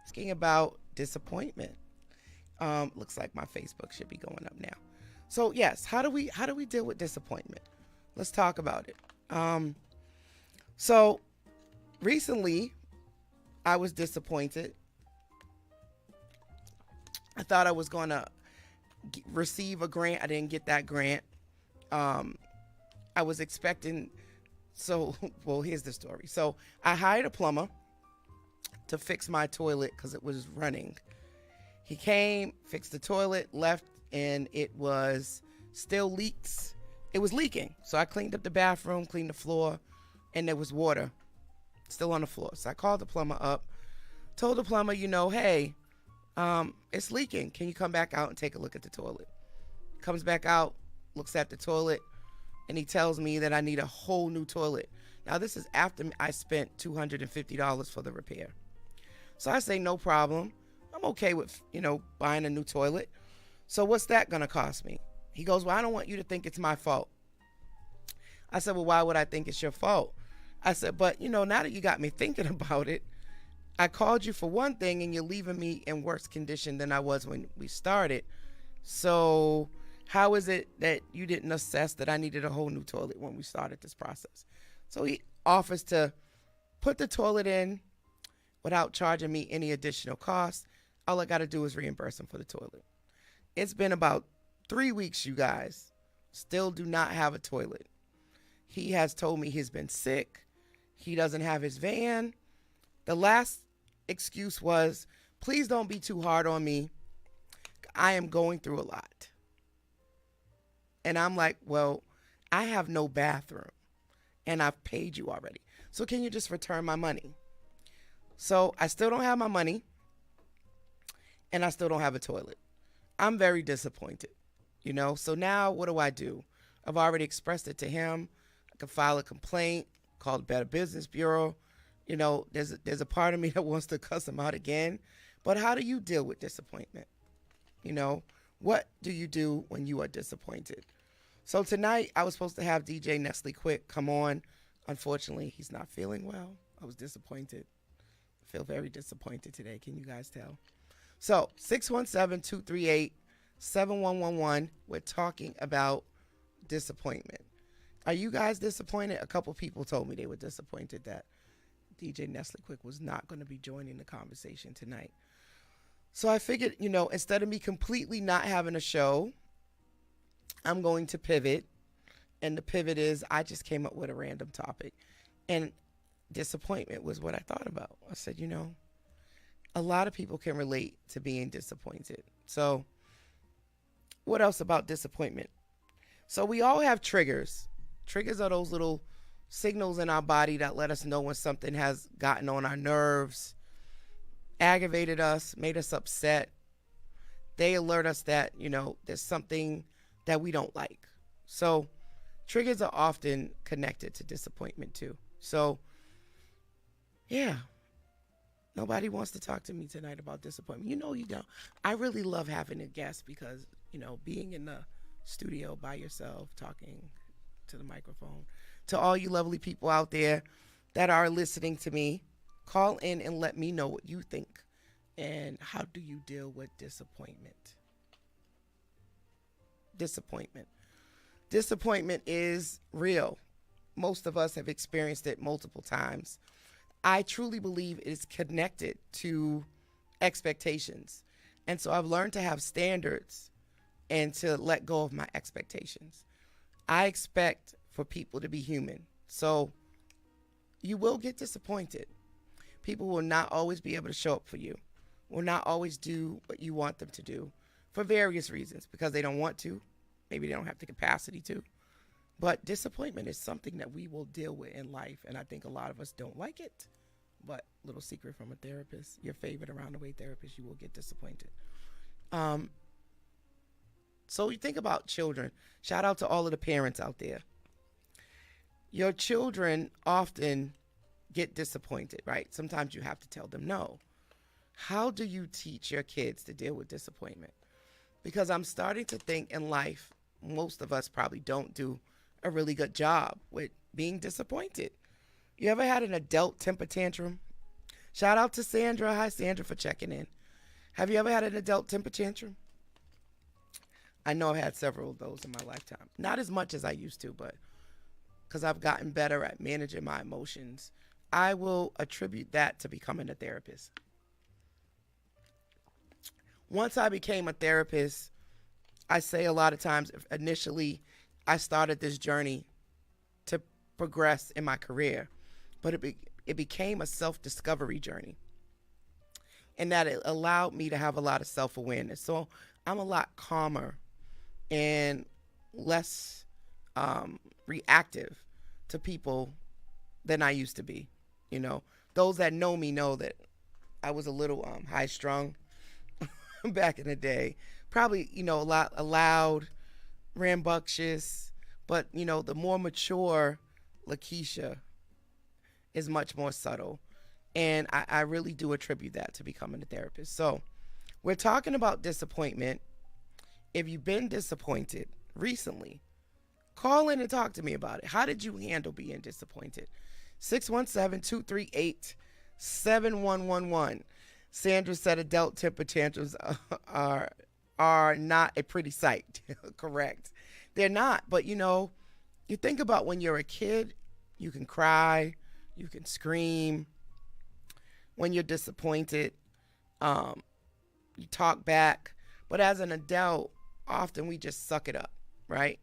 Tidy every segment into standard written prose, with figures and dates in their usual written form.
Asking about disappointment. Looks like my Facebook should be going up now. So yes, how do we deal with disappointment? Let's talk about it. So recently I was disappointed. I thought I was going to receive a grant. I didn't get that grant. Um, I was expecting. So, well, here's the story. So I hired a plumber to fix my toilet because it was running. He came, fixed the toilet, left, and it was still leaks. It was leaking. So I cleaned up the bathroom, cleaned the floor, and there was water still on the floor. So I called the plumber up, told the plumber, hey, it's leaking. Can you come back out and take a look at the toilet? Comes back out, looks at the toilet, and he tells me that I need a whole new toilet. Now, this is after I spent $250 for the repair. So I say, no problem. I'm okay with, buying a new toilet. So what's that going to cost me? He goes, well, I don't want you to think it's my fault. I said, well, why would I think it's your fault? I said, but, now that you got me thinking about it, I called you for one thing and you're leaving me in worse condition than I was when we started. So how is it that you didn't assess that I needed a whole new toilet when we started this process? So he offers to put the toilet in without charging me any additional costs. All I got to do is reimburse him for the toilet. It's been about 3 weeks, you guys. Still do not have a toilet. He has told me he's been sick. He doesn't have his van. The last excuse was, please don't be too hard on me. I am going through a lot. And I'm like, well, I have no bathroom and I've paid you already. So can you just return my money? So I still don't have my money and I still don't have a toilet. I'm very disappointed, So now what do? I've already expressed it to him. I can file a complaint, call the Better Business Bureau. There's a part of me that wants to cuss him out again. But how do you deal with disappointment? What do you do when you are disappointed? So tonight I was supposed to have DJ Nestle Quick come on. Unfortunately, he's not feeling well. I was disappointed. I feel very disappointed today. Can you guys tell? So 617-238-7111. We're talking about disappointment. Are you guys disappointed? A couple people told me they were disappointed that DJ Nestle Quick was not going to be joining the conversation tonight. So I figured, instead of me completely not having a show, I'm going to pivot. And the pivot is I just came up with a random topic. And disappointment was what I thought about. I said, a lot of people can relate to being disappointed. So what else about disappointment? So we all have triggers. Triggers are those little signals in our body that let us know when something has gotten on our nerves, aggravated us, made us upset. They alert us that, there's something that we don't like. So triggers are often connected to disappointment too. So yeah, nobody wants to talk to me tonight about disappointment. You don't. I really love having a guest because, being in the studio by yourself, talking to the microphone. To all you lovely people out there that are listening to me, call in and let me know what you think. And how do you deal with disappointment? Disappointment. Disappointment is real. Most of us have experienced it multiple times. I truly believe it's connected to expectations. And so I've learned to have standards and to let go of my expectations. I expect for people to be human. So you will get disappointed. People will not always be able to show up for you, will not always do what you want them to do for various reasons, because they don't want to. Maybe they don't have the capacity to. But disappointment is something that we will deal with in life, and I think a lot of us don't like it. But little secret from a therapist, your favorite around the way therapist, you will get disappointed. So you think about children. Shout out to all of the parents out there. Your children often get disappointed, right? Sometimes you have to tell them no. How do you teach your kids to deal with disappointment? Because I'm starting to think in life, most of us probably don't do a really good job with being disappointed. You ever had an adult temper tantrum? Shout out to Sandra. Hi, Sandra, for checking in. Have you ever had an adult temper tantrum? I know I've had several of those in my lifetime. Not as much as I used to, but because I've gotten better at managing my emotions, I will attribute that to becoming a therapist. Once I became a therapist, I say a lot of times, initially, I started this journey to progress in my career, but it became a self discovery journey, and that it allowed me to have a lot of self awareness. So I'm a lot calmer and less reactive to people than I used to be. You know, those that know me know that I was a little high strung back in the day. Probably, a lot loud, rambunctious, but the more mature Lakeisha is much more subtle. And I really do attribute that to becoming a therapist. So we're talking about disappointment. If you've been disappointed recently, call in and talk to me about it. How did you handle being disappointed? 617-238-7111. Sandra said adult temper tantrums are not a pretty sight. Correct. They're not. But you think about when you're a kid, you can cry, you can scream. When you're disappointed, you talk back. But as an adult, often we just suck it up, right?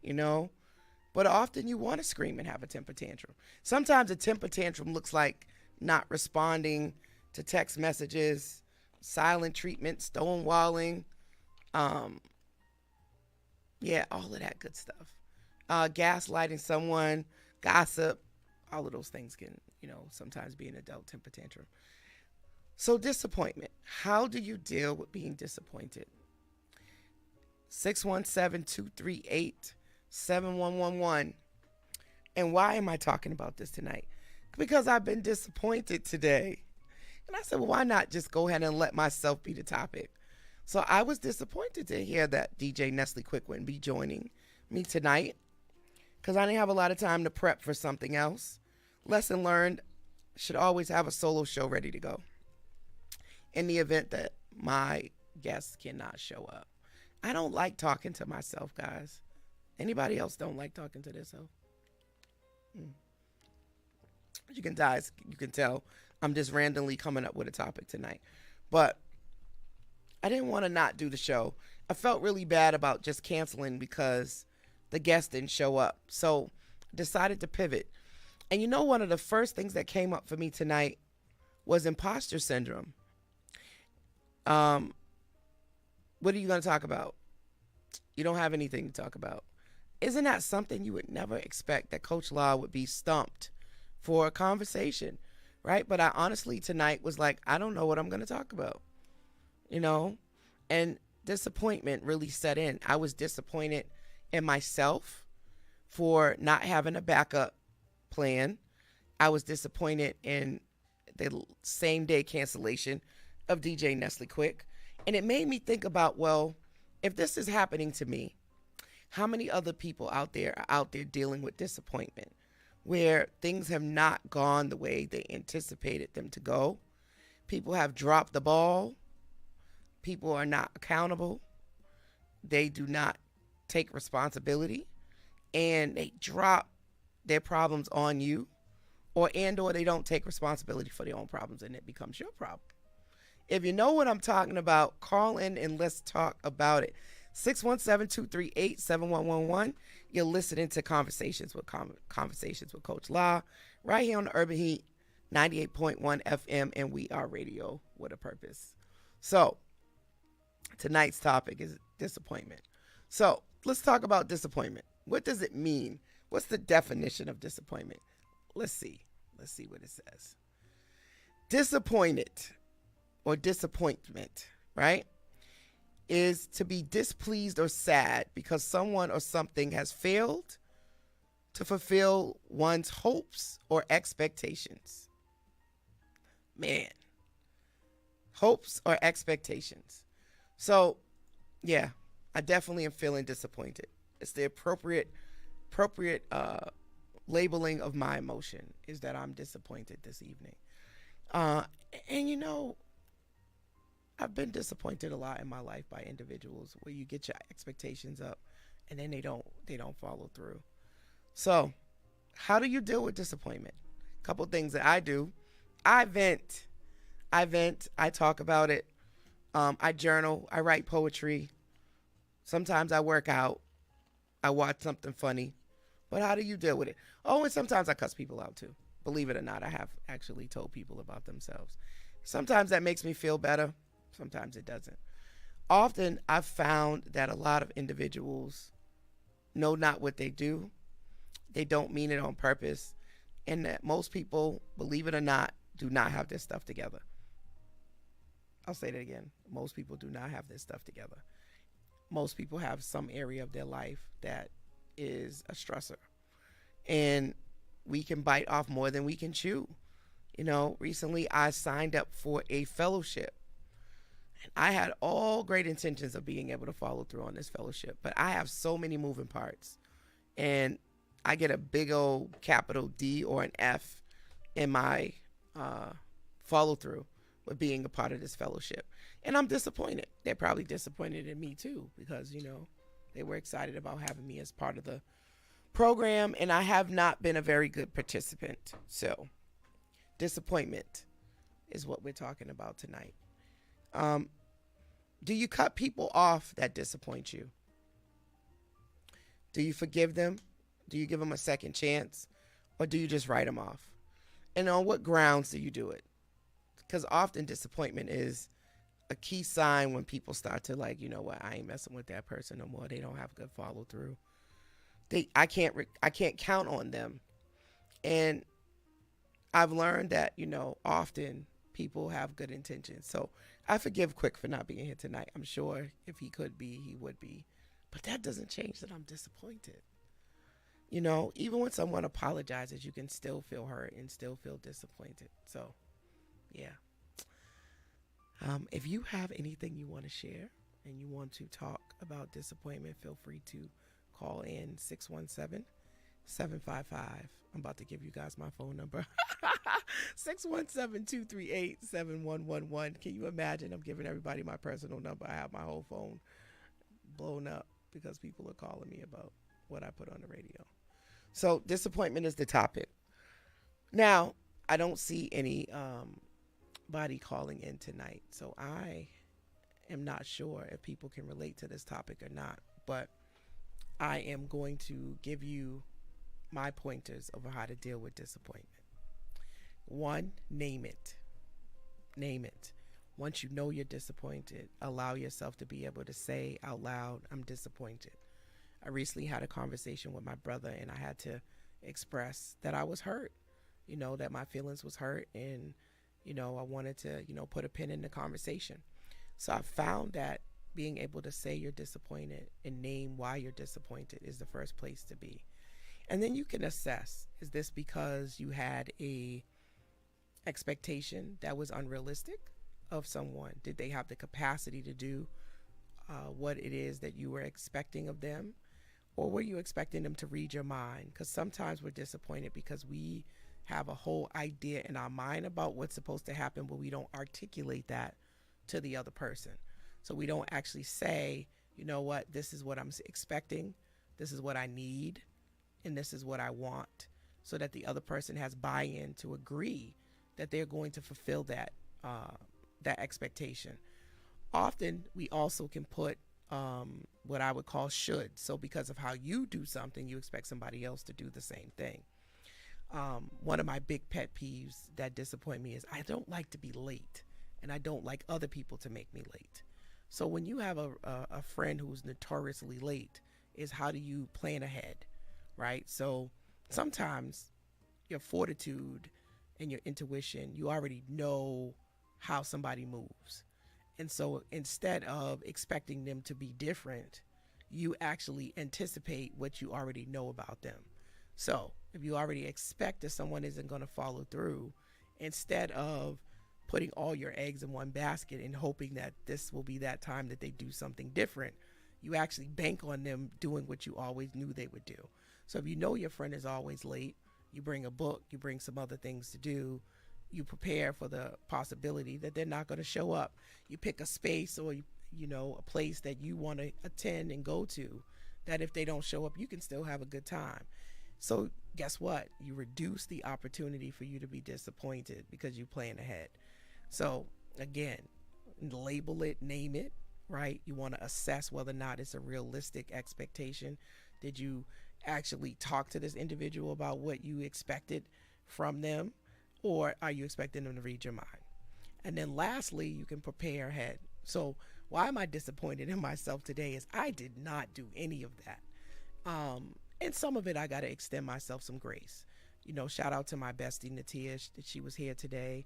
But often you want to scream and have a temper tantrum. Sometimes a temper tantrum looks like not responding to text messages, silent treatment, stonewalling, yeah, all of that good stuff. Gaslighting someone, gossip, all of those things can, sometimes be an adult temper tantrum. So disappointment. How do you deal with being disappointed? 617-238-7111. And why am I talking about this tonight? Because I've been disappointed today. And I said, well, why not just go ahead and let myself be the topic? So I was disappointed to hear that DJ Nestle Quick wouldn't be joining me tonight because I didn't have a lot of time to prep for something else. Lesson learned, should always have a solo show ready to go in the event that my guests cannot show up. I don't like talking to myself, guys. Anybody else don't like talking to themselves? You can tell I'm just randomly coming up with a topic tonight. But I didn't want to not do the show. I felt really bad about just canceling because the guest didn't show up. So I decided to pivot. And one of the first things that came up for me tonight was imposter syndrome. What are you going to talk about? You don't have anything to talk about. Isn't that something you would never expect, that Coach Law would be stumped for a conversation, right? But I honestly tonight was like, I don't know what I'm going to talk about, and disappointment really set in. I was disappointed in myself for not having a backup plan. I was disappointed in the same day cancellation of DJ Nestle Quick. And it made me think about, well, if this is happening to me, how many other people out there are out there dealing with disappointment where things have not gone the way they anticipated them to go? People have dropped the ball. People are not accountable. They do not take responsibility, and they drop their problems on you, or they don't take responsibility for their own problems, and it becomes your problem. If you know what I'm talking about, call in and let's talk about it. 617-238-7111. You're listening to Conversations with Coach Law right here on the Urban Heat 98.1 FM, and we are radio with a purpose. So tonight's topic is disappointment. So let's talk about disappointment. What does it mean? What's the definition of disappointment? Let's see what it says. Disappointed or disappointment, right, is to be displeased or sad because someone or something has failed to fulfill one's hopes or expectations. Man, hopes or expectations. So, yeah, I definitely am feeling disappointed. It's the appropriate labeling of my emotion is that I'm disappointed this evening. And I've been disappointed a lot in my life by individuals where you get your expectations up and then they don't follow through. So, how do you deal with disappointment? A couple things that I do. I vent. I talk about it. I journal. I write poetry. Sometimes I work out. I watch something funny. But how do you deal with it? Oh, and sometimes I cuss people out too. Believe it or not, I have actually told people about themselves. Sometimes that makes me feel better. Sometimes it doesn't. Often I've found that a lot of individuals know not what they do. They don't mean it on purpose. And that most people, believe it or not, do not have this stuff together. I'll say that again. Most people do not have this stuff together. Most people have some area of their life that is a stressor. And we can bite off more than we can chew. Recently I signed up for a fellowship. And I had all great intentions of being able to follow through on this fellowship, but I have so many moving parts. And I get a big old capital D or an F in my follow through with being a part of this fellowship. And I'm disappointed. They're probably disappointed in me too because, they were excited about having me as part of the program, and I have not been a very good participant. So, disappointment is what we're talking about tonight. Um, do you cut people off that disappoint you? Do you forgive them? Do you give them a second chance? Or do you just write them off? And on what grounds do you do it? Because often disappointment is a key sign when people start to like, you know what, I ain't messing with that person no more. They don't have good follow through. I can't count on them. And I've learned that, often people have good intentions. So I forgive Quick for not being here tonight. I'm sure if he could be, he would be. But that doesn't change that I'm disappointed. Even when someone apologizes, you can still feel hurt and still feel disappointed. So, yeah. If you have anything you want to share and you want to talk about disappointment, feel free to call in 617-755. I'm about to give you guys my phone number. 617-238-7111. Can you imagine? I'm giving everybody my personal number. I have my whole phone blown up because people are calling me about what I put on the radio. So disappointment is the topic. Now, I don't see any body calling in tonight, so I am not sure if people can relate to this topic or not, but I am going to give you my pointers of how to deal with disappointment. One, name it. Name it. Once you know you're disappointed, allow yourself to be able to say out loud, I'm disappointed. I recently had a conversation with my brother and I had to express that I was hurt, that my feelings was hurt, and, I wanted to, put a pin in the conversation. So I found that being able to say you're disappointed and name why you're disappointed is the first place to be. And then you can assess, is this because you had a expectation that was unrealistic of someone? Did they have the capacity to do what it is that you were expecting of them? Or were you expecting them to read your mind? Because sometimes we're disappointed because we have a whole idea in our mind about what's supposed to happen, but we don't articulate that to the other person. So we don't actually say, you know what, this is what I'm expecting, this is what I need, and this is what I want, so that the other person has buy-in to agree that they're going to fulfill that expectation. Often we also can put what I would call should. So because of how you do something, you expect somebody else to do the same thing. One of my big pet peeves that disappoint me is I don't like to be late, and I don't like other people to make me late. So when you have a friend who's notoriously late, is how do you plan ahead, right? So sometimes your fortitude and your intuition, you already know how somebody moves. And so instead of expecting them to be different, you actually anticipate what you already know about them. So if you already expect that someone isn't going to follow through, instead of putting all your eggs in one basket and hoping that this will be that time that they do something different, you actually bank on them doing what you always knew they would do. So if you know your friend is always late, you bring a book, you bring some other things to do, you prepare for the possibility that they're not going to show up. You pick a space or a place that you want to attend and go to, that if they don't show up, you can still have a good time. So guess what? You reduce the opportunity for you to be disappointed because you plan ahead. So again, label it, name it, right? You want to assess whether or not it's a realistic expectation. Did you actually talk to this individual about what you expected from them, or are you expecting them to read your mind? And then lastly, you can prepare ahead. So why am I disappointed in myself today is I did not do any of that. And some of it I got to extend myself some grace. Shout out to my bestie Natia. She was here today.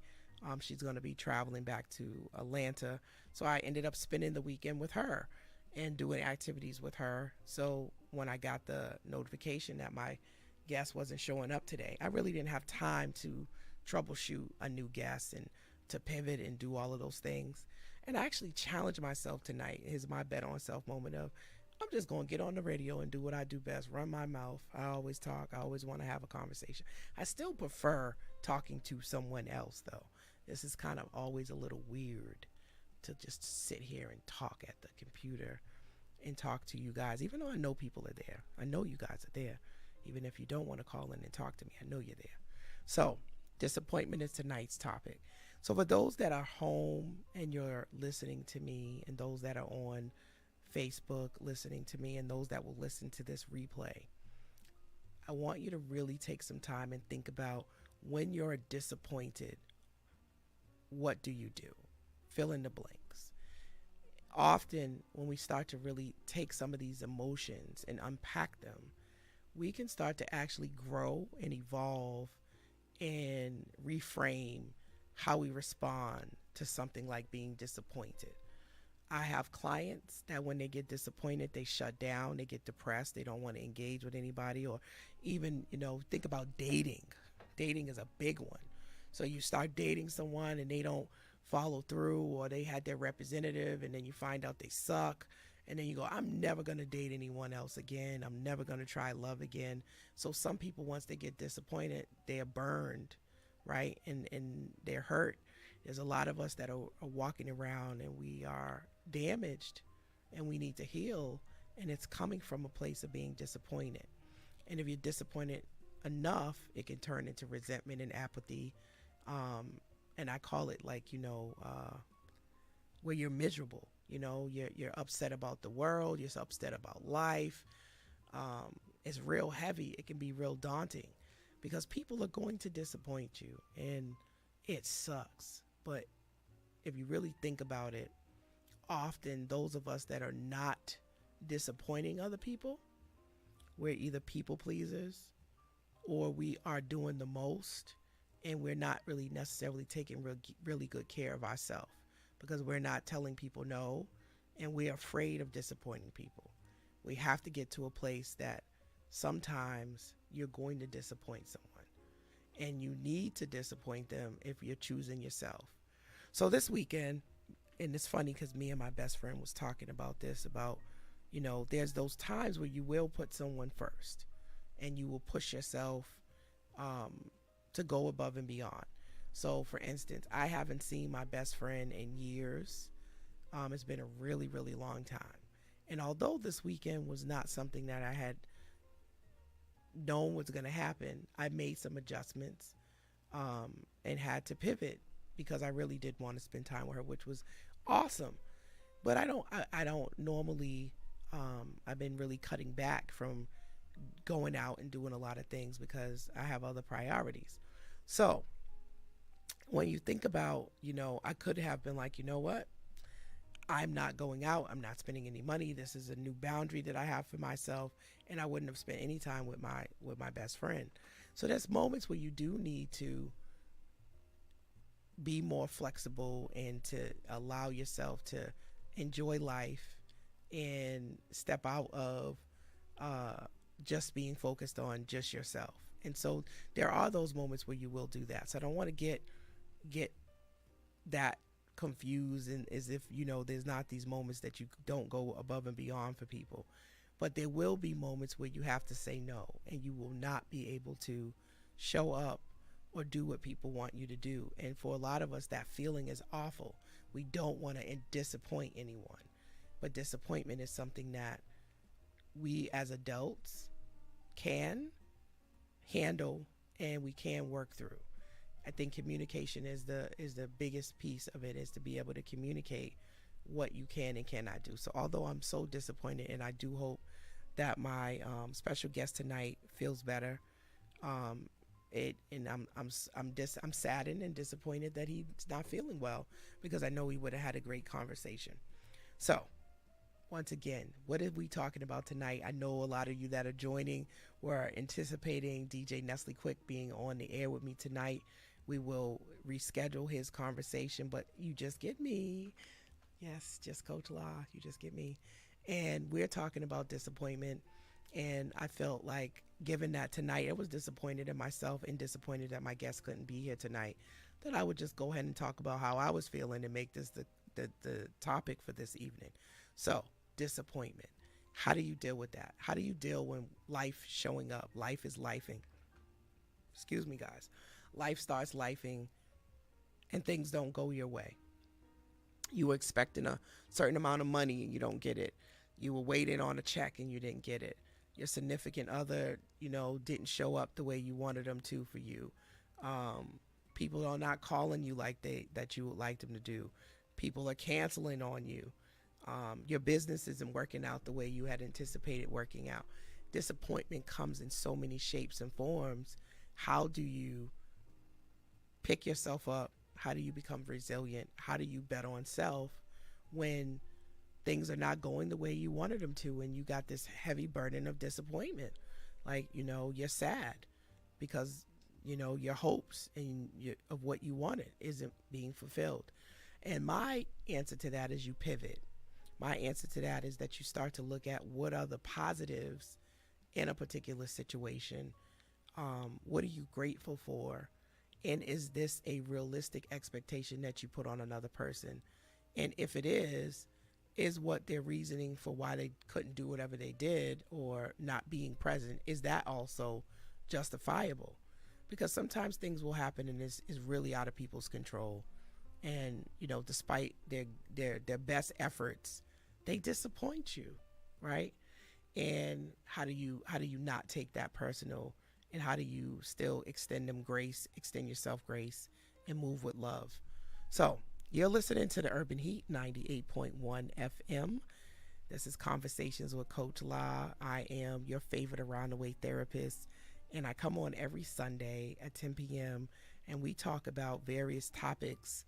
She's going to be traveling back to Atlanta. So I ended up spending the weekend with her and doing activities with her. So when I got the notification that my guest wasn't showing up today, I really didn't have time to troubleshoot a new guest and to pivot and do all of those things. And I actually challenged myself tonight. Here's my bet on self moment of I'm just going to get on the radio and do what I do best, run my mouth. I always talk. I always want to have a conversation. I still prefer talking to someone else, though. This is kind of always a little weird to just sit here and talk at the computer and talk to you guys, even though I know people are there. I know you guys are there. Even if you don't want to call in and talk to me, I know you're there. So disappointment is tonight's topic. So for those that are home and you're listening to me, and those that are on Facebook listening to me, and those that will listen to this replay, I want you to really take some time and think about when you're disappointed, what do you do? Fill in the blanks. Often when we start to really take some of these emotions and unpack them, we can start to actually grow and evolve and reframe how we respond to something like being disappointed. I have clients that when they get disappointed, they shut down, they get depressed, they don't want to engage with anybody, or even, think about dating. Dating is a big one. So you start dating someone and they don't follow through, or they had their representative and then you find out they suck. And then you go, I'm never going to date anyone else again. I'm never going to try love again. So some people, once they get disappointed, they are burned, right? And they're hurt. There's a lot of us that are walking around and we are damaged and we need to heal. And it's coming from a place of being disappointed. And if you're disappointed enough, it can turn into resentment and apathy. And I call it where you're miserable. You're upset about the world. You're upset about life. It's real heavy. It can be real daunting because people are going to disappoint you, and it sucks. But if you really think about it, often those of us that are not disappointing other people, we're either people pleasers or we are doing the most, and we're not really necessarily taking really good care of ourselves because we're not telling people no, and we're afraid of disappointing people. We have to get to a place that sometimes you're going to disappoint someone, and you need to disappoint them if you're choosing yourself. So this weekend, and it's funny because me and my best friend was talking about this, about, there's those times where you will put someone first and you will push yourself to go above and beyond. So for instance, I haven't seen my best friend in years. It's been a really, really long time. And although this weekend was not something that I had known was going to happen, I made some adjustments and had to pivot because I really did want to spend time with her, which was awesome. But I don't normally, I've been really cutting back from going out and doing a lot of things because I have other priorities. So when you think about, I could have been like, you know what? I'm not going out. I'm not spending any money. This is a new boundary that I have for myself, and I wouldn't have spent any time with my best friend. So there's moments where you do need to be more flexible and to allow yourself to enjoy life and step out of just being focused on just yourself. And so there are those moments where you will do that. So I don't want to get that confused and as if, there's not these moments that you don't go above and beyond for people. But there will be moments where you have to say no, and you will not be able to show up or do what people want you to do. And for a lot of us, that feeling is awful. We don't want to disappoint anyone. But disappointment is something that we as adults can handle and we can work through. I think communication is the biggest piece of it, is to be able to communicate what you can and cannot do. So although I'm so disappointed, and I do hope that my special guest tonight feels better, um, I'm saddened and disappointed that he's not feeling well, because I know we would have had a great conversation. So once again, what are we talking about tonight? I know a lot of you that are joining were anticipating DJ Nestle Quick being on the air with me tonight. We will reschedule his conversation, but you just get me. Yes, just Coach Law. You just get me. And we're talking about disappointment. And I felt like, given that tonight I was disappointed in myself and disappointed that my guest couldn't be here tonight, that I would just go ahead and talk about how I was feeling and make this the topic for this evening. So, disappointment. How do you deal with that? How do you deal when life showing up? Life is lifing. Excuse me, guys. Life starts lifing and things don't go your way. You were expecting a certain amount of money and you don't get it. You were waiting on a check and you didn't get it. Your significant other, didn't show up the way you wanted them to for you. People are not calling you like that you would like them to do. People are canceling on you. Your business isn't working out the way you had anticipated working out. Disappointment comes in so many shapes and forms. How do you pick yourself up? How do you become resilient? How do you bet on self when things are not going the way you wanted them to, and you got this heavy burden of disappointment? Like, you're sad because, your hopes of what you wanted isn't being fulfilled. And my answer to that is you pivot. My answer to that is that you start to look at what are the positives in a particular situation. What are you grateful for? And is this a realistic expectation that you put on another person? And if it is what their reasoning for why they couldn't do whatever they did or not being present, is that also justifiable? Because sometimes things will happen and is really out of people's control. And, despite their best efforts, they disappoint you, right? And how do you not take that personal? And how do you still extend them grace, extend yourself grace, and move with love? So you're listening to the Urban Heat 98.1 FM. This is Conversations with Coach La. I am your favorite around the way therapist, and I come on every Sunday at 10 p.m. and we talk about various topics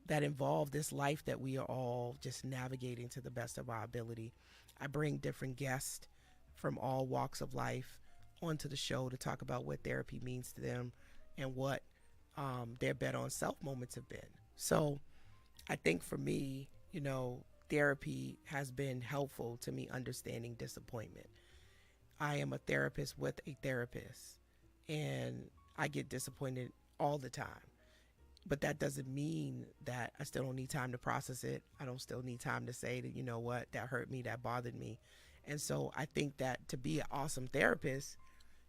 that involve this life that we are all just navigating to the best of our ability. I bring different guests from all walks of life onto the show to talk about what therapy means to them and what their bet on self moments have been. So I think for me, therapy has been helpful to me understanding disappointment. I am a therapist with a therapist, and I get disappointed all the time. But that doesn't mean that I still don't need time to process it. I don't still need time to say that, what, that hurt me, that bothered me. And so I think that to be an awesome therapist,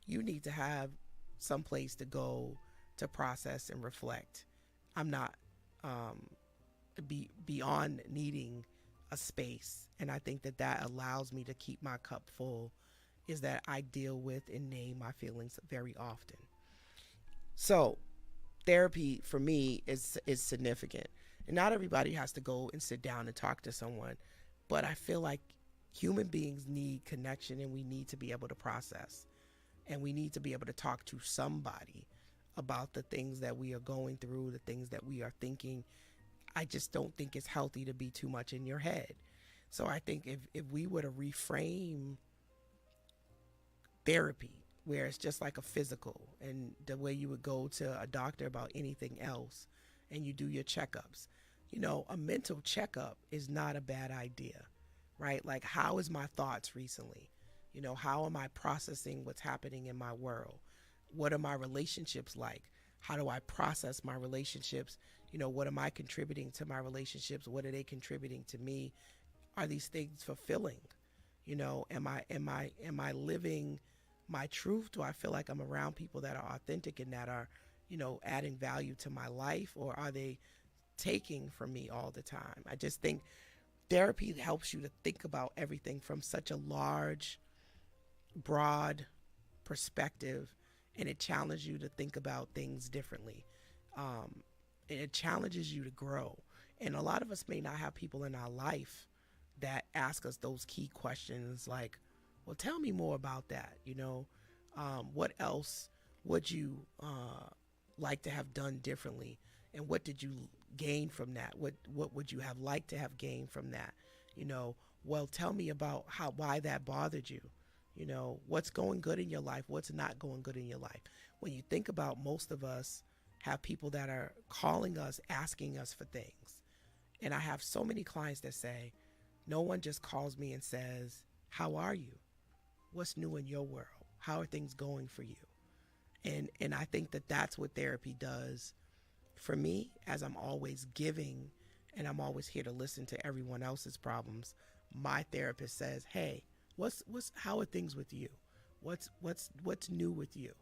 you need to have some place to go to process and reflect. I'm not beyond needing a space. And I think that allows me to keep my cup full, is that I deal with and name my feelings very often. So therapy for me is significant. And not everybody has to go and sit down and talk to someone, but I feel like human beings need connection, and we need to be able to process, and we need to be able to talk to somebody about the things that we are going through, the things that we are thinking. I just don't think it's healthy to be too much in your head. So I think if we were to reframe therapy, where it's just like a physical, and the way you would go to a doctor about anything else, and you do your checkups. A mental checkup is not a bad idea, right? Like, how is my thoughts recently? How am I processing what's happening in my world? What are my relationships like? How do I process my relationships? What am I contributing to my relationships? What are they contributing to me? Are these things fulfilling? Am I living my truth? Do I feel like I'm around people that are authentic and that are, adding value to my life, or are they taking from me all the time? I just think therapy helps you to think about everything from such a large, broad perspective, and it challenges you to think about things differently. Um, and it challenges you to grow. And a lot of us may not have people in our life that ask us those key questions like, well, tell me more about that. What else would you like to have done differently? And what did you gain from that? What would you have liked to have gained from that? Well, tell me about why that bothered you. What's going good in your life, what's not going good in your life. When you think about, most of us have people that are calling us, asking us for things. And I have so many clients that say, no one just calls me and says, how are you? What's new in your world? How are things going for you? And I think that that's what therapy does for me, as I'm always giving and I'm always here to listen to everyone else's problems. My therapist says, hey, what's how are things with you? What's new with you?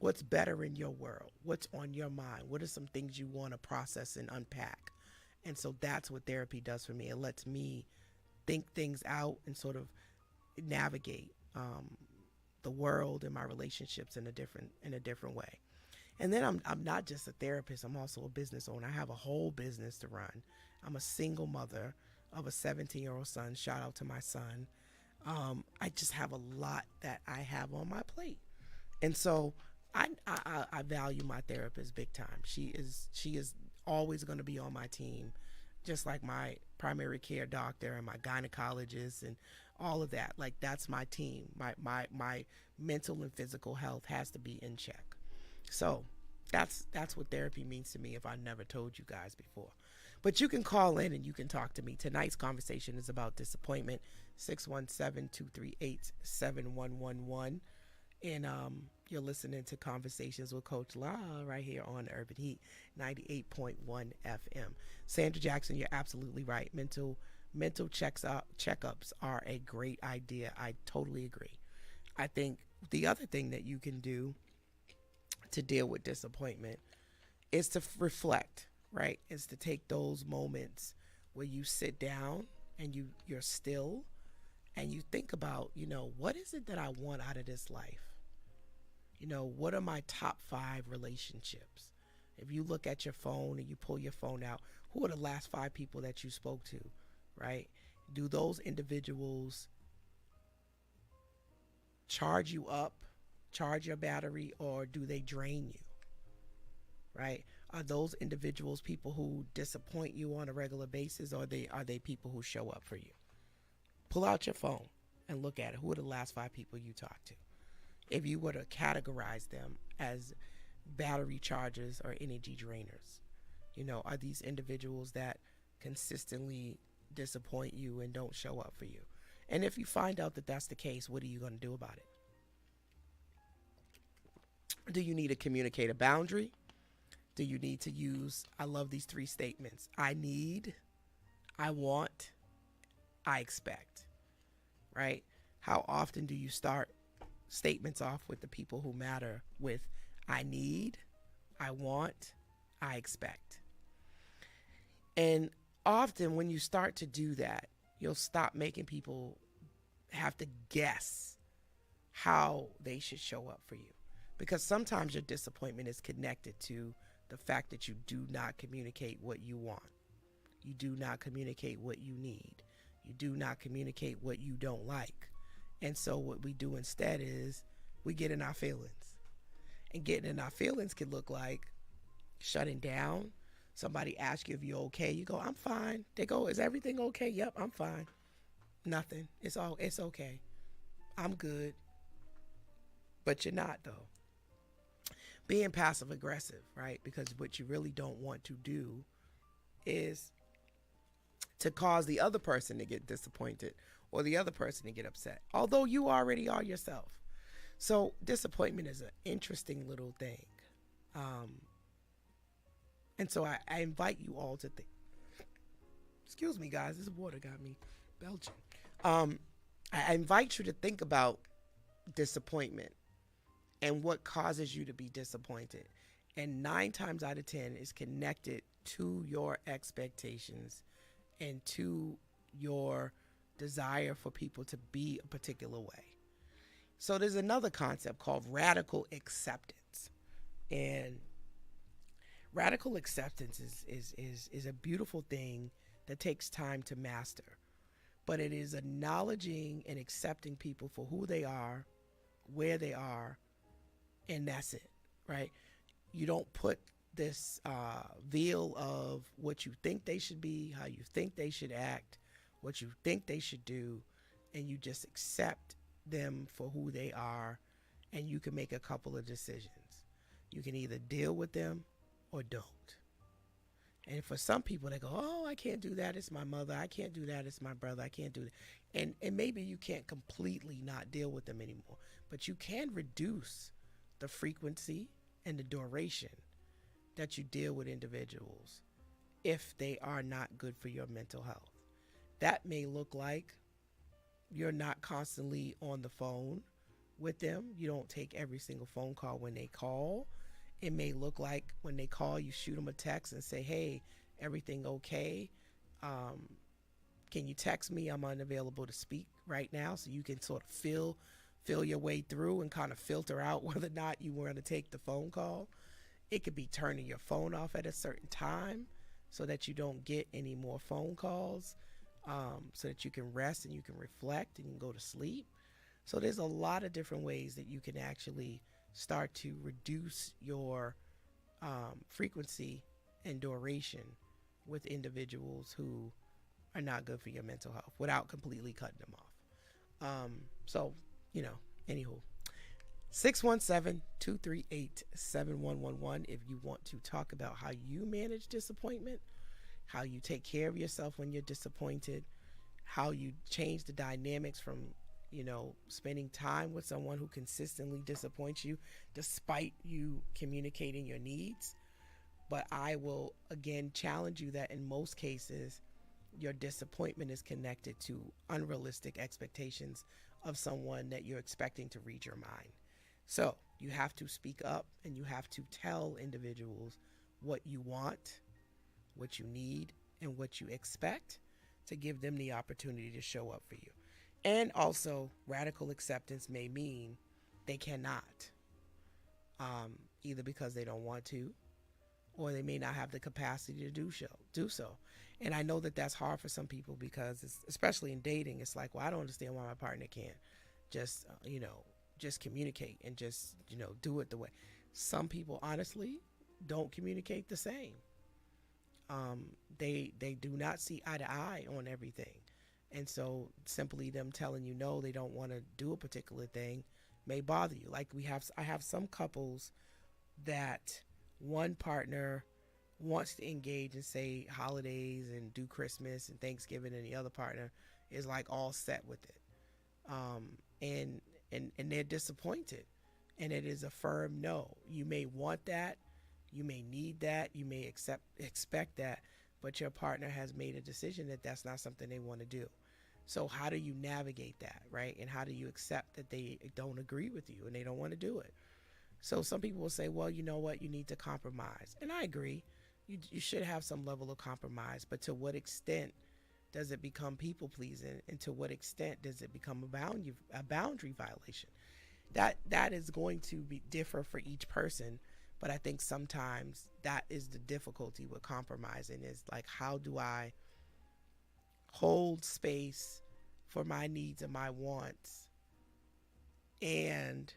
What's better in your world? What's on your mind? What are some things you want to process and unpack? And so that's what therapy does for me. It lets me think things out and sort of navigate the world and my relationships in a different way. And then I'm not just a therapist. I'm also a business owner. I have a whole business to run. I'm a single mother of a 17-year-old son. Shout out to my son. I just have a lot that I have on my plate, and so I value my therapist big time. She is always going to be on my team, just like my primary care doctor and my gynecologist and all of that. Like, that's my team. My mental and physical health has to be in check. So that's what therapy means to me, if I never told you guys before. But you can call in and you can talk to me. Tonight's conversation is about disappointment. 617-238-7111. And you're listening to Conversations with Coach La right here on Urban Heat 98.1 FM. Sandra Jackson, you're absolutely right. Mental checkups are a great idea. I totally agree. I think the other thing that you can do to deal with disappointment is to reflect, right? Is to take those moments where you sit down and you're still and you think about, what is it that I want out of this life? What are my top 5 relationships? If you look at your phone and you pull your phone out, who are the last 5 people that you spoke to, right? Do those individuals charge you up, charge your battery, or do they drain you, right? Are those individuals people who disappoint you on a regular basis, or are they people who show up for you? Pull out your phone and look at it. Who are the last 5 people you talked to? If you were to categorize them as battery chargers or energy drainers, are these individuals that consistently disappoint you and don't show up for you? And if you find out that that's the case, what are you going to do about it? Do you need to communicate a boundary? Do you need to use, I love these 3 statements: I need, I want, I expect, right? How often do you start statements off with the people who matter with I need, I want, I expect? And often when you start to do that, you'll stop making people have to guess how they should show up for you. Because sometimes your disappointment is connected to the fact that you do not communicate what you want. You do not communicate what you need. You do not communicate what you don't like. And so what we do instead is we get in our feelings. And getting in our feelings can look like shutting down. Somebody asks you if you're okay. You go, I'm fine. They go, is everything okay? Yep, I'm fine. Nothing. It's okay. I'm good. But you're not, though. Being passive aggressive, right? Because what you really don't want to do is to cause the other person to get disappointed or the other person to get upset, although you already are yourself. So disappointment is an interesting little thing. And so I invite you all to think. Excuse me, guys. This water got me belching. I invite you to think about disappointment and what causes you to be disappointed. And 9 times out of 10 is connected to your expectations and to your desire for people to be a particular way. So there's another concept called radical acceptance. And radical acceptance is a beautiful thing that takes time to master. But it is acknowledging and accepting people for who they are, where they are, and that's it, right? You don't put this veil of what you think they should be, how you think they should act, what you think they should do, and you just accept them for who they are, and you can make a couple of decisions. You can either deal with them or don't. And for some people, they go, oh, I can't do that. It's my mother. I can't do that. It's my brother. I can't do that. And maybe you can't completely not deal with them anymore, but you can reduce the frequency and the duration that you deal with individuals if they are not good for your mental health. That may look like you're not constantly on the phone with them. You don't take every single phone call when they call. It may look like when they call, you shoot them a text and say, hey, everything okay? Can you text me? I'm unavailable to speak right now, so you can sort of feel your way through and kind of filter out whether or not you want to take the phone call. It could be turning your phone off at a certain time so that you don't get any more phone calls, so that you can rest and you can reflect and you can go to sleep. So there's a lot of different ways that you can actually start to reduce your frequency and duration with individuals who are not good for your mental health without completely cutting them off. So, anywho, 617-238-7111 if you want to talk about how you manage disappointment, how you take care of yourself when you're disappointed, how you change the dynamics from spending time with someone who consistently disappoints you despite you communicating your needs. But I will again challenge you that in most cases, your disappointment is connected to unrealistic expectations of someone that you're expecting to read your mind. So you have to speak up and you have to tell individuals what you want, what you need, and what you expect to give them the opportunity to show up for you. And also, radical acceptance may mean they cannot, either because they don't want to, or they may not have the capacity to do so. And I know that that's hard for some people because, especially in dating, it's like, well, I don't understand why my partner can't just, just communicate and just, do it the way. Some people, honestly, don't communicate the same. They do not see eye to eye on everything. And so simply them telling you no, they don't want to do a particular thing may bother you. Like I have some couples that one partner wants to engage in, say, holidays and do Christmas and Thanksgiving, and the other partner is like all set with it. And they're disappointed. And it is a firm no. You may want that, you may need that, you may expect that, but your partner has made a decision that that's not something they want to do. So how do you navigate that, right? And how do you accept that they don't agree with you and they don't want to do it? So some people will say, well, you know what, you need to compromise. And I agree. You should have some level of compromise, but to what extent does it become people pleasing, and to what extent does it become a boundary violation? That is going to differ for each person, but I think sometimes that is the difficulty with compromising, is like, how do I hold space for my needs and my wants and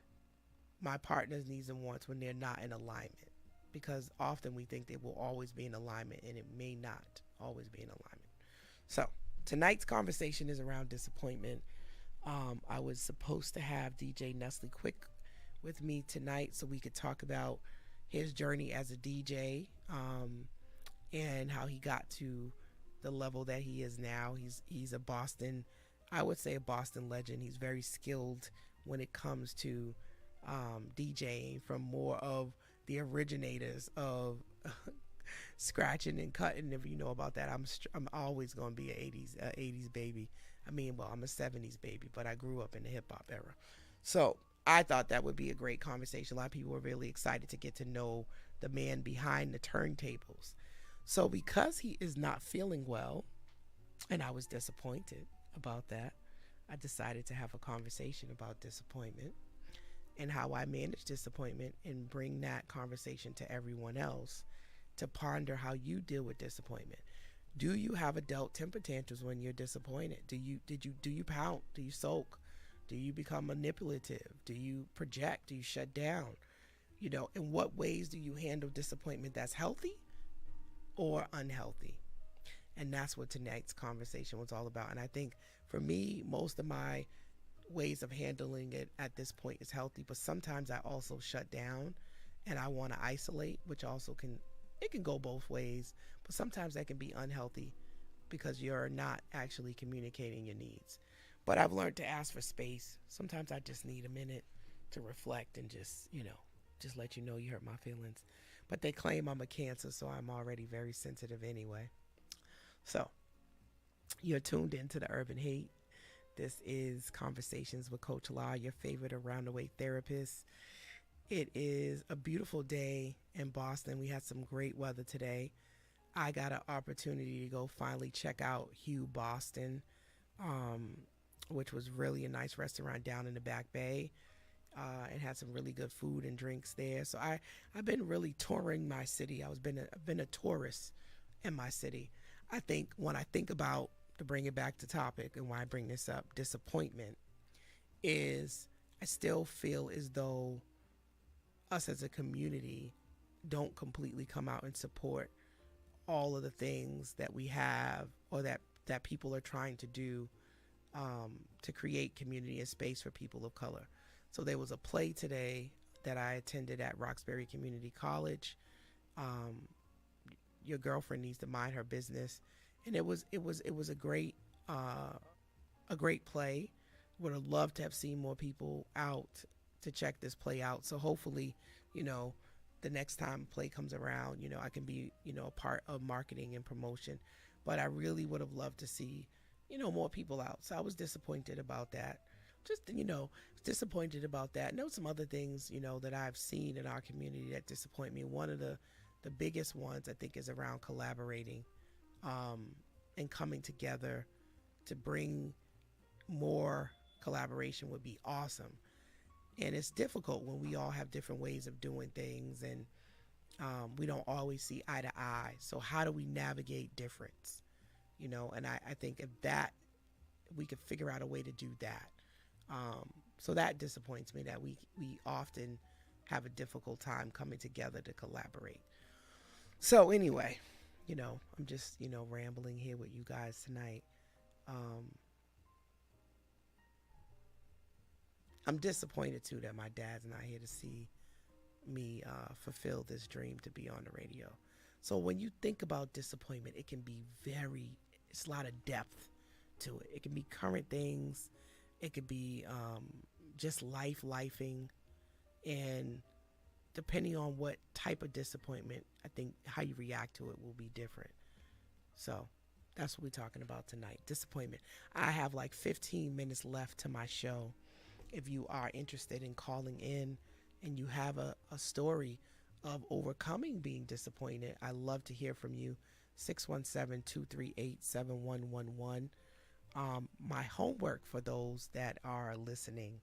my partner's needs and wants when they're not in alignment? Because often we think they will always be in alignment, and it may not always be in alignment. So tonight's conversation is around disappointment. I was supposed to have DJ Nestle Quick with me tonight so we could talk about his journey as a DJ, and how he got to the level that he is now. He's a Boston, I would say a Boston legend. He's very skilled when it comes to DJing, from more of the originators of scratching and cutting. If you know about that, I'm always going to be an 80s baby. I mean, well, I'm a 70s baby, but I grew up in the hip hop era. So I thought that would be a great conversation. A lot of people were really excited to get to know the man behind the turntables. So because he is not feeling well, and I was disappointed about that, I decided to have a conversation about disappointment and how I manage disappointment and bring that conversation to everyone else to ponder how you deal with disappointment. Do you have adult temper tantrums when you're disappointed? Do you pout? Do you sulk? Do you become manipulative? Do you project? Do you shut down? In what ways do you handle disappointment that's healthy or unhealthy? And that's what tonight's conversation was all about. And I think for me, most of my ways of handling it at this point is healthy, but sometimes I also shut down and I want to isolate, which also can go both ways, but sometimes that can be unhealthy because you're not actually communicating your needs. But I've learned to ask for space. Sometimes I just need a minute to reflect and just let you know you hurt my feelings. But they claim I'm a Cancer, so I'm already very sensitive anyway. So you're tuned into the Urban Hate. This is Conversations with Coach La, your favorite around the way therapist. It is a beautiful day in Boston. We had some great weather today. I got an opportunity to go finally check out Hugh Boston, um, which was really a nice restaurant down in the Back Bay. And had some really good food and drinks there. So I've been really touring my city. I've been a tourist in my city. I think when I think about, to bring it back to topic and why I bring this up, disappointment is I still feel as though us as a community don't completely come out and support all of the things that we have or that people are trying to do to create community and space for people of color. So there was a play today that I attended at Roxbury Community College. Um, your girlfriend needs to mind her business, and it was a great play. Would have loved to have seen more people out to check this play out. So hopefully, you know, the next time play comes around, I can be, a part of marketing and promotion. But I really would have loved to see, more people out. So I was disappointed about that. Just, disappointed about that. And there was some other things, that I've seen in our community that disappoint me. One of the biggest ones I think is around collaborating um, and coming together to bring more collaboration would be awesome. And it's difficult when we all have different ways of doing things and we don't always see eye to eye. So how do we navigate difference? And I think if that we could figure out a way to do that. So that disappoints me that we often have a difficult time coming together to collaborate. So anyway, I'm just rambling here with you guys tonight. Um, I'm disappointed too that my dad's not here to see me fulfill this dream to be on the radio. So when you think about disappointment, it can be it's a lot of depth to it. It can be current things, it could be just lifing, and depending on what type of disappointment, I think how you react to it will be different. So that's what we're talking about tonight, disappointment. I have like 15 minutes left to my show. If you are interested in calling in and you have a story of overcoming being disappointed, I love to hear from you. 617-238-7111. My homework for those that are listening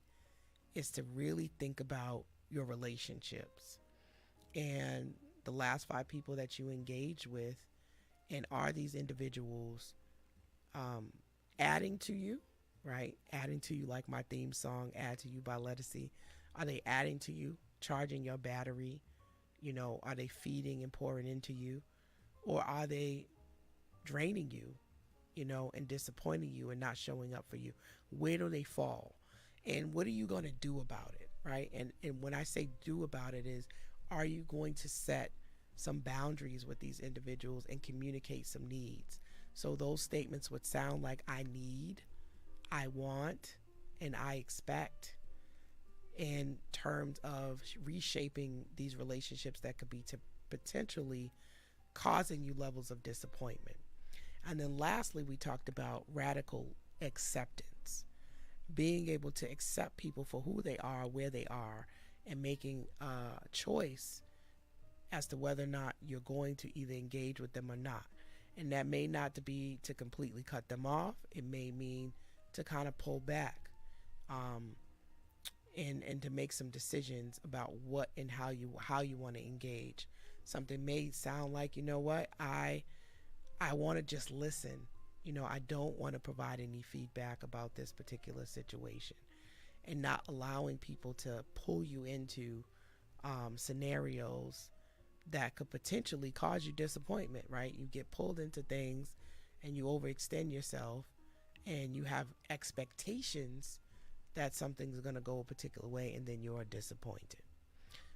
is to really think about your relationships and the last 5 people that you engage with, and are these individuals um, adding to you, right? Adding to you, like my theme song, Add to You by Lettucey. Are they adding to you, charging your battery? Are they feeding and pouring into you? Or are they draining you, and disappointing you and not showing up for you? Where do they fall? And what are you going to do about it, right? And when I say do about it is, are you going to set some boundaries with these individuals and communicate some needs? So those statements would sound like I need, I want, and I expect, in terms of reshaping these relationships that could be to potentially causing you levels of disappointment. And then lastly, we talked about radical acceptance. being able to accept people for who they are, where they are, and making a choice as to whether or not you're going to either engage with them or not. And that may not to be to completely cut them off. It may mean to kind of pull back, um, and to make some decisions about what and how you want to engage. Something may sound like, you know what, I want to just listen. I don't want to provide any feedback about this particular situation, and not allowing people to pull you into scenarios that could potentially cause you disappointment, right? You get pulled into things and you overextend yourself and you have expectations that something's going to go a particular way and then you're disappointed.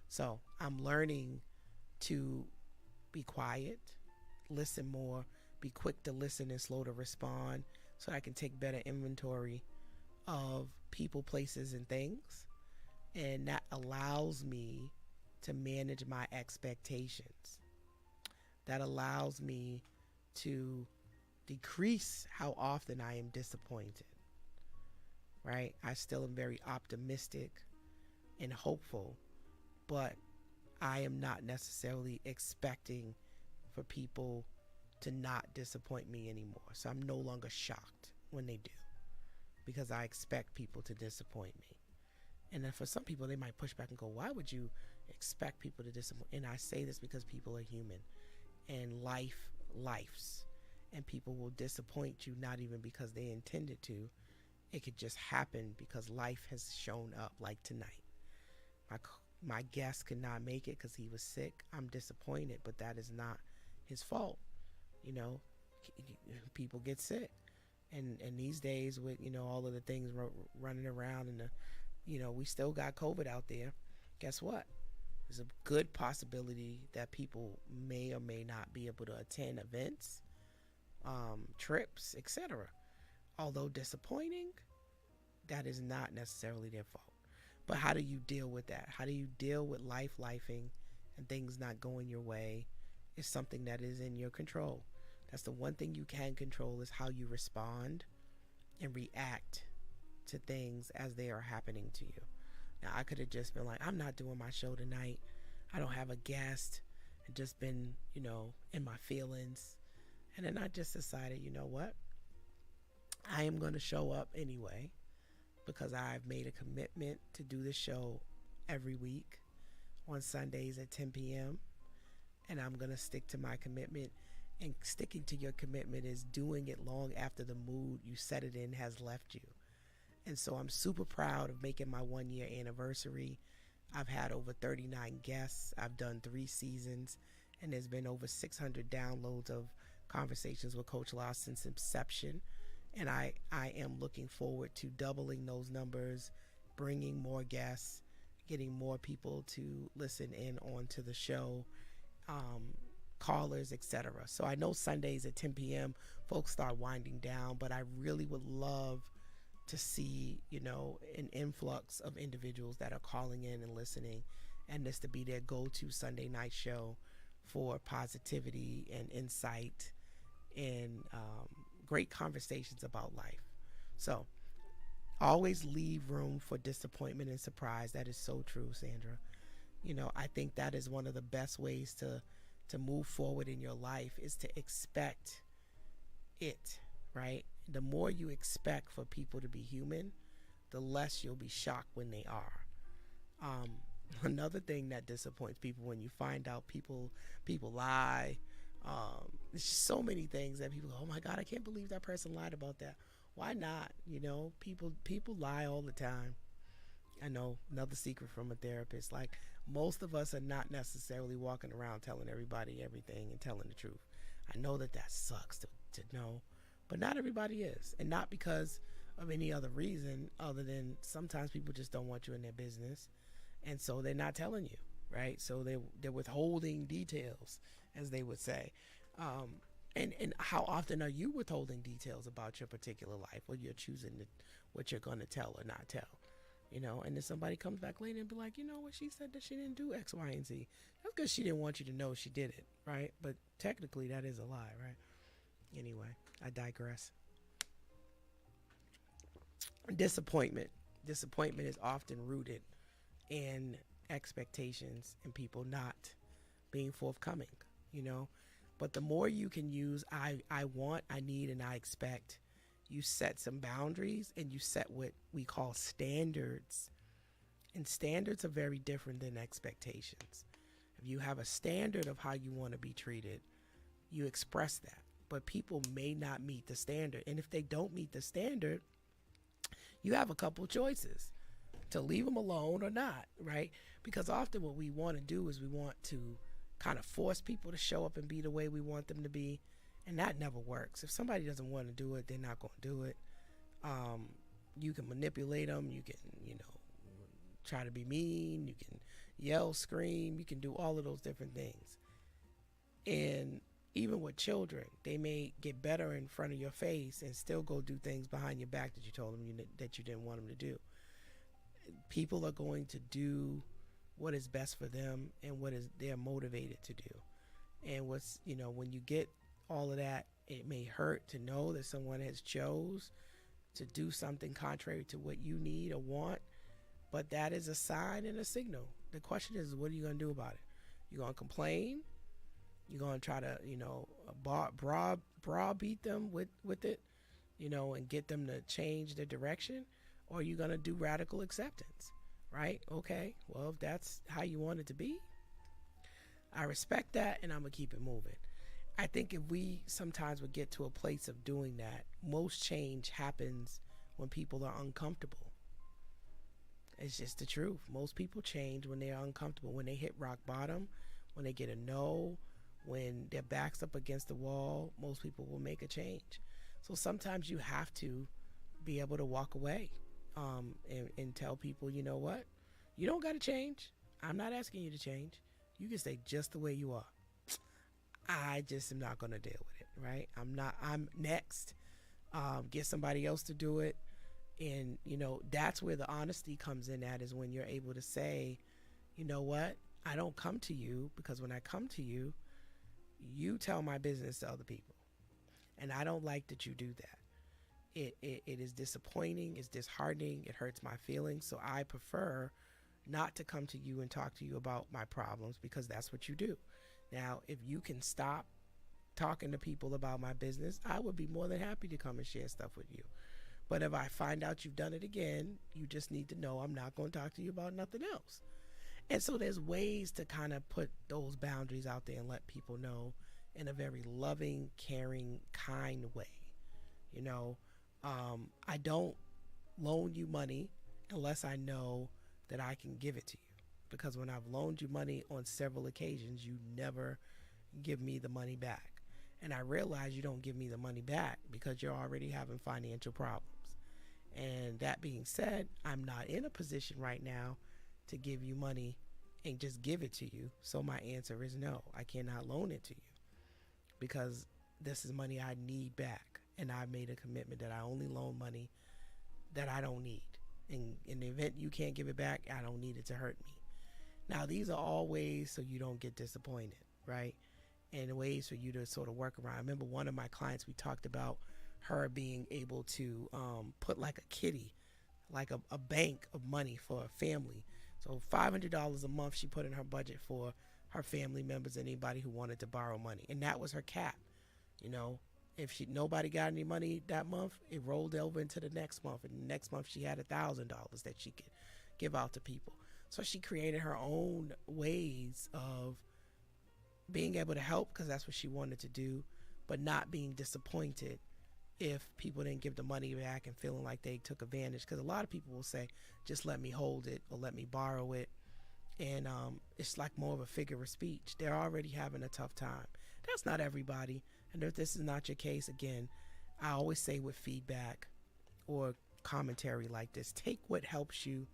So I'm learning to be quiet, listen more, be quick to listen and slow to respond so I can take better inventory of people, places, and things. And that allows me to manage my expectations. That allows me to decrease how often I am disappointed, right? I still am very optimistic and hopeful, but I am not necessarily expecting for people to not disappoint me anymore. So I'm no longer shocked when they do, because I expect people to disappoint me. And then for some people, they might push back and go, why would you expect people to disappoint? And I say this because people are human and lifes. And people will disappoint you not even because they intended to. It could just happen because life has shown up, like tonight. My guest could not make it because he was sick. I'm disappointed, but that is not his fault. People get sick. And these days with, all of the things running around and we still got COVID out there. Guess what? There's a good possibility that people may or may not be able to attend events, trips, etc. Although disappointing, that is not necessarily their fault. But how do you deal with that? How do you deal with lifing and things not going your way? Is something that is in your control. That's the one thing you can control, is how you respond and react to things as they are happening to you. Now, I could have just been like, I'm not doing my show tonight. I don't have a guest. And just been, in my feelings. And then I just decided, you know what? I am going to show up anyway, because I've made a commitment to do the show every week on Sundays at 10 p.m. And I'm going to stick to my commitment. And sticking to your commitment is doing it long after the mood you set it in has left you. And so I'm super proud of making my 1-year anniversary. I've had over 39 guests. I've done 3 seasons, and there's been over 600 downloads of Conversations with Coach Law since inception. And I am looking forward to doubling those numbers, bringing more guests, getting more people to listen in onto the show, callers, etc. So I know Sundays at 10 p.m. folks start winding down, but I really would love to see, an influx of individuals that are calling in and listening, and this to be their go-to Sunday night show for positivity and insight and great conversations about life. So always leave room for disappointment and surprise. That is so true, Sandra. I think that is one of the best ways to move forward in your life, is to expect it, right? The more you expect for people to be human, the less you'll be shocked when they are. Another thing that disappoints people, when you find out people lie. There's just so many things that people go, oh my God, I can't believe that person lied about that. Why not? People lie all the time. I know, another secret from a therapist, like, most of us are not necessarily walking around telling everybody everything and telling the truth. I know that sucks to know, but not everybody is. And not because of any other reason other than sometimes people just don't want you in their business. And so they're not telling you, right? So they're withholding details, as they would say. And how often are you withholding details about your particular life, or you're choosing what you're going to tell or not tell? And then somebody comes back later and be like, what, she said that she didn't do X, Y, and Z. That's because she didn't want you to know she did it, right? But technically that is a lie, right? Anyway, I digress. Disappointment. Disappointment is often rooted in expectations and people not being forthcoming, you know. But the more you can use I want, I need, and I expect, you set some boundaries and you set what we call standards. And standards are very different than expectations. If you have a standard of how you want to be treated, you express that. But people may not meet the standard. And if they don't meet the standard, you have a couple choices to leave them alone or not, right? Because often what we want to do is we want to kind of force people to show up and be the way we want them to be. And that never works. If somebody doesn't want to do it, they're not going to do it. Um, you can manipulate them. You can, try to be mean. You can yell, scream. You can do all of those different things. And even with children, they may get better in front of your face and still go do things behind your back that you told them that you didn't want them to do. People are going to do what is best for them and what is they're motivated to do. And when you get all of that, it may hurt to know that someone has chose to do something contrary to what you need or want, but that is a sign and a signal. The question is, what are you going to do about it? You going to complain? You going to try to, browbeat them with it, and get them to change their direction? Or are you going to do radical acceptance, right? Okay, well, if that's how you want it to be, I respect that, and I'm going to keep it moving. I think if we sometimes would get to a place of doing that, most change happens when people are uncomfortable. It's just the truth. Most people change when they are uncomfortable, when they hit rock bottom, when they get a no, when their back's up against the wall. Most people will make a change. So sometimes you have to be able to walk away, and tell people, you know what? You don't got to change. I'm not asking you to change. You can stay just the way you are. I just am not going to deal with it, right? I'm next. Get somebody else to do it. And, that's where the honesty comes in at, is when you're able to say, you know what? I don't come to you because when I come to you, you tell my business to other people. And I don't like that you do that. It is disappointing. It's disheartening. It hurts my feelings. So I prefer not to come to you and talk to you about my problems, because that's what you do. Now, if you can stop talking to people about my business, I would be more than happy to come and share stuff with you. But if I find out you've done it again, you just need to know I'm not going to talk to you about nothing else. And so there's ways to kind of put those boundaries out there and let people know in a very loving, caring, kind way. I don't loan you money unless I know that I can give it to you. Because when I've loaned you money on several occasions, you never give me the money back. And I realize you don't give me the money back because you're already having financial problems. And that being said, I'm not in a position right now to give you money and just give it to you. So my answer is no, I cannot loan it to you because this is money I need back. And I made a commitment that I only loan money that I don't need. And in the event you can't give it back, I don't need it to hurt me. Now, these are all ways so you don't get disappointed, right? And ways for you to sort of work around. I remember one of my clients, we talked about her being able to put like a kitty, like a bank of money for a family. So $500 a month she put in her budget for her family members, anybody who wanted to borrow money. And that was her cap. If nobody got any money that month, it rolled over into the next month. And the next month she had $1,000 that she could give out to people. So she created her own ways of being able to help because that's what she wanted to do, but not being disappointed if people didn't give the money back and feeling like they took advantage. Because a lot of people will say, just let me hold it or let me borrow it. And it's like more of a figure of speech. They're already having a tough time. That's not everybody. And if this is not your case, again, I always say with feedback or commentary like this, take what helps you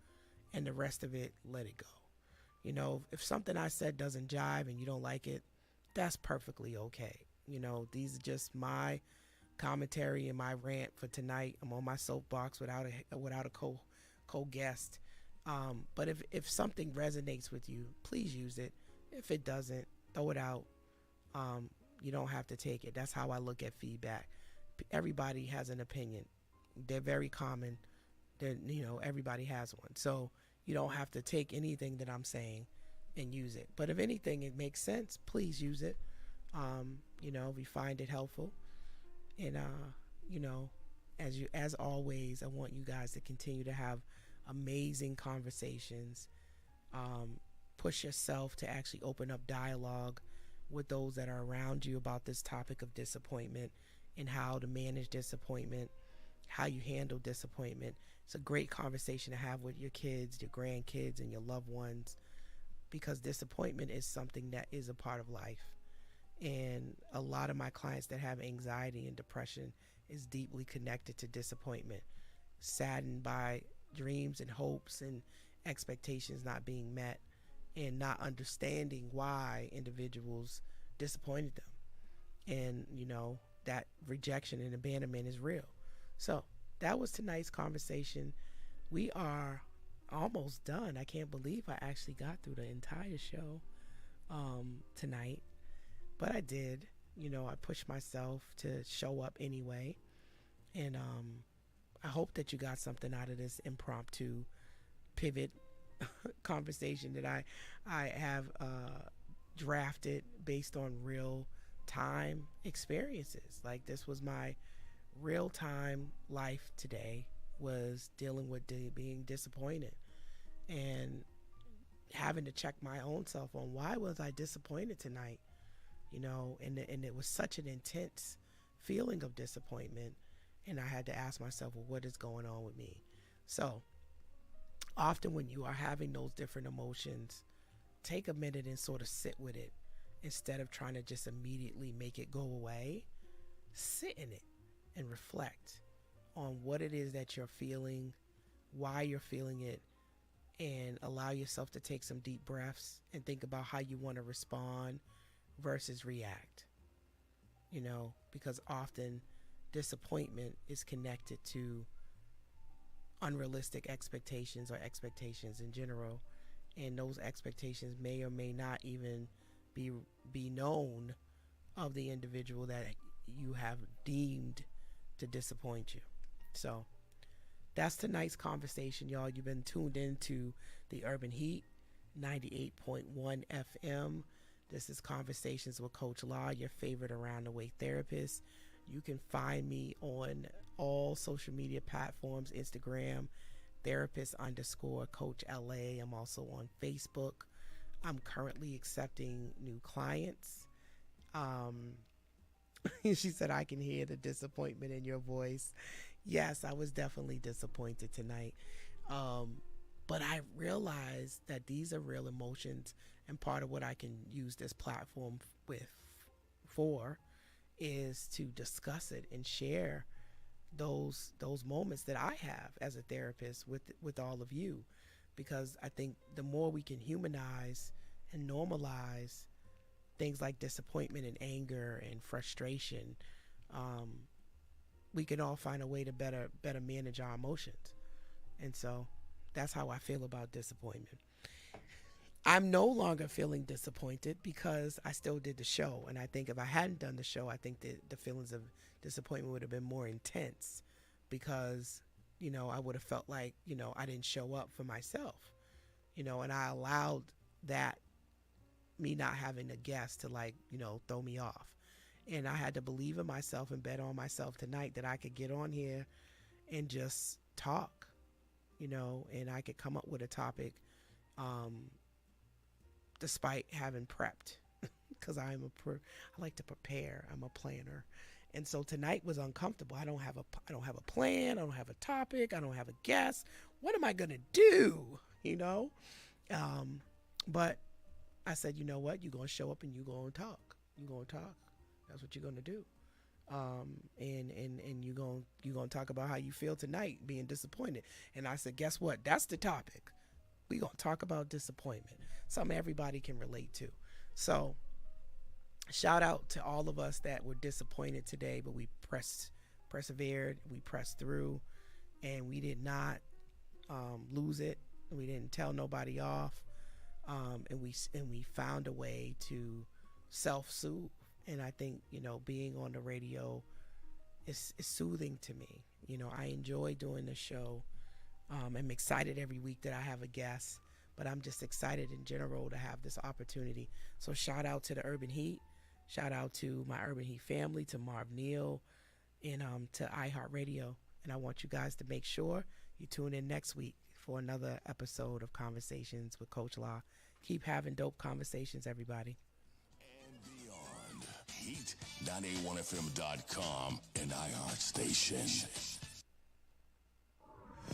and the rest of it, let it go. If something I said doesn't jive and you don't like it, that's perfectly okay. These are just my commentary and my rant for tonight. I'm on my soapbox without a co-guest. But if something resonates with you, please use it. If it doesn't, throw it out. You don't have to take it. That's how I look at feedback. Everybody has an opinion. They're very common. That, everybody has one. So you don't have to take anything that I'm saying and use it. But if anything, it makes sense, please use it. If you find it helpful. And you know, as always, I want you guys to continue to have amazing conversations. Um, Push yourself to actually open up dialogue with those that are around you about this topic of disappointment and how to manage disappointment, how you handle disappointment. It's a great conversation to have with your kids, your grandkids, and your loved ones, because disappointment is something that is a part of life. And a lot of my clients that have anxiety and depression is deeply connected to disappointment, saddened by dreams and hopes and expectations not being met, and not understanding why individuals disappointed them. And, that rejection and abandonment is real. So that was tonight's conversation. We are almost done. I can't believe I actually got through the entire show tonight, but I did. I pushed myself to show up anyway. And I hope that you got something out of this impromptu pivot conversation that I have drafted based on real time experiences. Like, this was my real time life today, was dealing with being disappointed and having to check my own self on why was I disappointed tonight, and it was such an intense feeling of disappointment, and I had to ask myself, well, what is going on with me? So often when you are having those different emotions, take a minute and sort of sit with it instead of trying to just immediately make it go away. Sit in it and reflect on what it is that you're feeling, why you're feeling it, and allow yourself to take some deep breaths and think about how you want to respond versus react. Because often disappointment is connected to unrealistic expectations or expectations in general, and those expectations may or may not even be known of the individual that you have deemed to disappoint you. So that's tonight's conversation, y'all. You've been tuned into the Urban Heat 98.1 FM. This is Conversations with Coach Law, your favorite around the way therapist. You can find me on all social media platforms: Instagram, therapist_Coach LA. I'm also on Facebook. I'm currently accepting new clients. She said, I can hear the disappointment in your voice. Yes, I was definitely disappointed tonight. But I realized that these are real emotions, and part of what I can use this platform for is to discuss it and share those moments that I have as a therapist with all of you, because I think the more we can humanize and normalize things like disappointment and anger and frustration, we can all find a way to better manage our emotions. And so that's how I feel about disappointment. I'm no longer feeling disappointed because I still did the show. And I think if I hadn't done the show, I think the feelings of disappointment would have been more intense, because, I would have felt like, I didn't show up for myself, and I allowed that, me not having a guest, to throw me off. And I had to believe in myself and bet on myself tonight that I could get on here and just talk, and I could come up with a topic, despite having prepped, because I like to prepare. I'm a planner. And so tonight was uncomfortable. I don't have a plan. I don't have a topic. I don't have a guest. What am I going to do? But I said, you know what? You're going to show up and you're going to talk. You're going to talk. That's what you're going to do. And you're going to talk about how you feel tonight, being disappointed. And I said, guess what? That's the topic. We're going to talk about disappointment, something everybody can relate to. So shout out to all of us that were disappointed today, but we persevered, we pressed through, and we did not lose it. We didn't tell nobody off, and we found a way to self-soothe. And I think, being on the radio is soothing to me. I enjoy doing the show. I'm excited every week that I have a guest, but I'm just excited in general to have this opportunity. So shout out to the Urban Heat. Shout out to my Urban Heat family, to Marv Neal, and to iHeartRadio. And I want you guys to make sure you tune in next week for another episode of Conversations with Coach Law. Keep having dope conversations, everybody. And beyond. Heat981fm.com and iHeartStation.